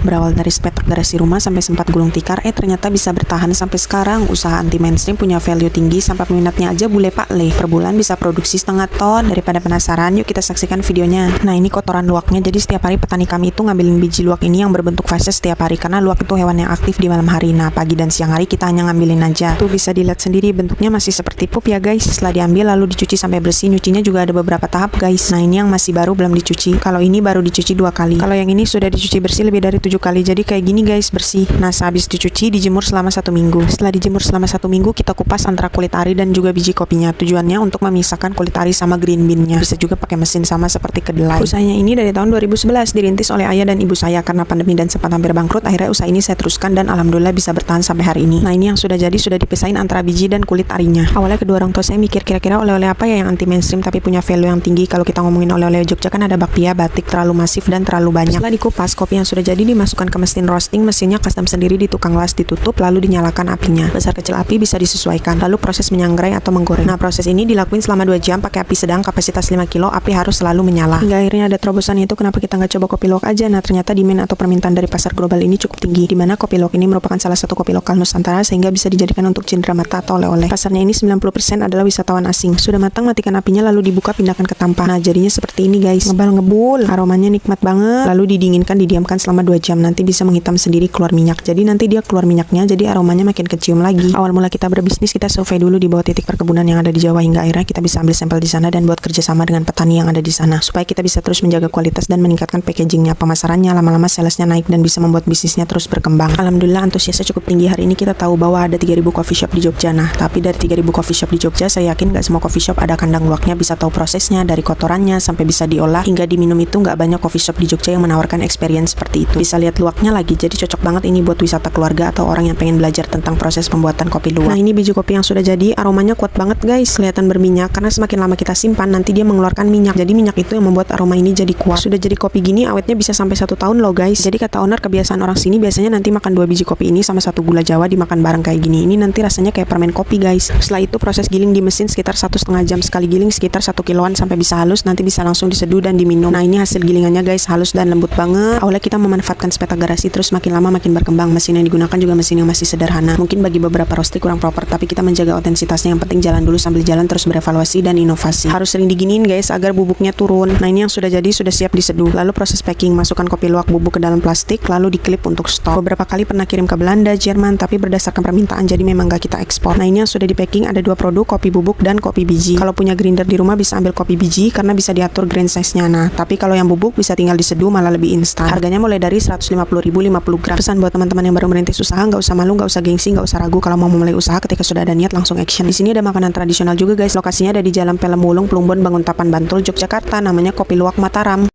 Berawal dari sepetak garasi rumah sampai sempat gulung tikar, ternyata bisa bertahan sampai sekarang. Usaha anti mainstream punya value tinggi sampai peminatnya aja bule Pak Le. Per bulan bisa produksi setengah ton. Daripada penasaran, yuk kita saksikan videonya. Nah, ini kotoran luwaknya. Jadi setiap hari petani kami itu ngambilin biji luwak ini yang berbentuk fase setiap hari, karena luwak itu hewan yang aktif di malam hari. Nah, pagi dan siang hari kita hanya ngambilin aja. Tuh bisa dilihat sendiri, bentuknya masih seperti pup ya guys. Setelah diambil lalu dicuci sampai bersih. Nyucinya juga ada beberapa tahap guys. Nah, ini yang masih baru belum dicuci. Kalau ini baru dicuci 2 kali. Kalau yang ini sudah dicuci bersih lebih dari 7 kali. Jadi kayak gini guys, bersih. Nah, sehabis dicuci dijemur selama 1 minggu. Setelah dijemur selama 1 minggu, kita kupas antara kulit ari dan juga biji kopinya. Tujuannya untuk memisahkan kulit ari sama green bean-nya. Bisa juga pakai mesin sama seperti kedelai. Usahanya ini dari tahun 2011 dirintis oleh ayah dan ibu saya. Karena pandemi dan sempat hampir bangkrut, akhirnya usaha ini saya teruskan dan alhamdulillah bisa bertahan sampai hari ini. Nah, ini yang sudah jadi, sudah dipisahin antara biji dan kulit arinya. Awalnya kedua orang tua saya mikir kira-kira oleh-oleh apa ya yang anti mainstream tapi punya value yang tinggi. Kalau kita ngomongin oleh-oleh Jogja kan ada bakpia, batik terlalu masif dan terlalu banyak. Setelah dikupas, kopi yang sudah jadi dimasukkan ke mesin roasting. Mesinnya custom sendiri di tukang las, ditutup lalu dinyalakan apinya. Besar kecil api bisa disesuaikan. Lalu proses menyangrai atau menggoreng. Nah, proses ini dilakuin selama 2 jam pakai api sedang, kapasitas 5 kilo, api harus selalu menyala. Hingga akhirnya ada terobosan, itu kenapa kita nggak coba kopi luwak aja. Nah, ternyata demand atau permintaan dari pasar global ini cukup tinggi, dimana kopi luwak ini merupakan salah satu kopi lokal Nusantara sehingga bisa dijadikan untuk cindera mata atau oleh-oleh. Pasarnya ini 90% adalah wisatawan asing. Sudah matang, matikan apinya lalu dibuka, pindahkan ke tampah. Nah, jadinya seperti ini guys, ngebul, aromanya nikmat banget. Lalu didinginkan, didiamkan selama 2 jam, nanti bisa menghitam sendiri keluar minyak. Jadi nanti dia keluar minyaknya, jadi aromanya makin kecium lagi. Awal mula kita berbisnis, kita survei dulu di bawah titik perkebunan yang ada di Jawa, hingga akhirnya kita bisa ambil sampel di sana dan buat kerjasama dengan petani yang ada di sana supaya kita bisa terus menjaga kualitas dan meningkatkan packagingnya, pemasarannya, lama-lama salesnya naik dan bisa membuat bisnisnya terus berkembang. Alhamdulillah antusiasnya cukup tinggi. Hari ini kita tahu bahwa ada 3.000 coffee shop di Jogja. Nah, tapi dari 3.000 coffee shop di Jogja, saya yakin nggak semua coffee shop ada kandang luwaknya, bisa tahu prosesnya dari kotorannya sampai bisa diolah hingga diminum. Itu nggak banyak coffee shop di Jogja yang menawarkan experience seperti itu. Bisa lihat luwaknya lagi, jadi cocok banget ini buat wisata keluarga atau orang yang pengen belajar tentang proses pembuatan kopi luwak. Nah, ini biji kopi yang sudah jadi, aromanya kuat banget guys, kelihatan berminyak karena semakin lama kita simpan nanti dia mengeluarkan minyak. Jadi minyak itu yang membuat aroma ini jadi kuat. Sudah jadi kopi gini awetnya bisa sampai 1 tahun loh guys. Jadi kata owner, kebiasaan orang sini biasanya nanti makan 2 biji kopi ini sama 1 gula Jawa dimakan bareng kayak gini. Ini nanti rasanya kayak permen kopi guys. Setelah itu proses giling di mesin sekitar 1,5 jam sekali giling, sekitar 1 kiloan sampai bisa halus, nanti bisa langsung diseduh dan diminum. Nah, ini hasil gilingannya guys, halus dan lembut banget. Awalnya kita memanfaatkan sepetak garasi, terus makin lama makin berkembang. Mesin yang digunakan juga mesin yang masih sederhana. Mungkin bagi beberapa roaster kurang proper, tapi kita menjaga otensitasnya. Yang penting jalan dulu sambil jalan terus berevaluasi dan inovasi. Harus sering diginiin guys agar bubuknya turun. Nah, ini yang sudah jadi, sudah siap diseduh. Lalu proses packing, masukkan kopi luwak bubuk ke dalam plastik lalu diklip untuk stok. Beberapa kali pernah kirim ke Belanda, Jerman, tapi berdasarkan permintaan jadi memang gak kita ekspor. Nah, ini yang sudah di packing ada 2 produk, kopi bubuk dan kopi biji. Kalau punya grinder di rumah bisa ambil kopi biji karena bisa diatur grain size-nya. Nah, tapi kalau yang bubuk bisa tinggal diseduh, malah lebih instan. Harganya mulai dari 150.000 50 gram. Pesan buat teman-teman yang baru merintis usaha, nggak usah malu, nggak usah gengsi, nggak usah ragu kalau mau memulai usaha. Ketika sudah ada niat langsung action. Di sini ada makanan tradisional juga guys. Lokasinya ada di Jalan Pelem Wulung, Plumbon, Banguntapan, Bantul, Yogyakarta. Namanya Kopi Luwak Mataram.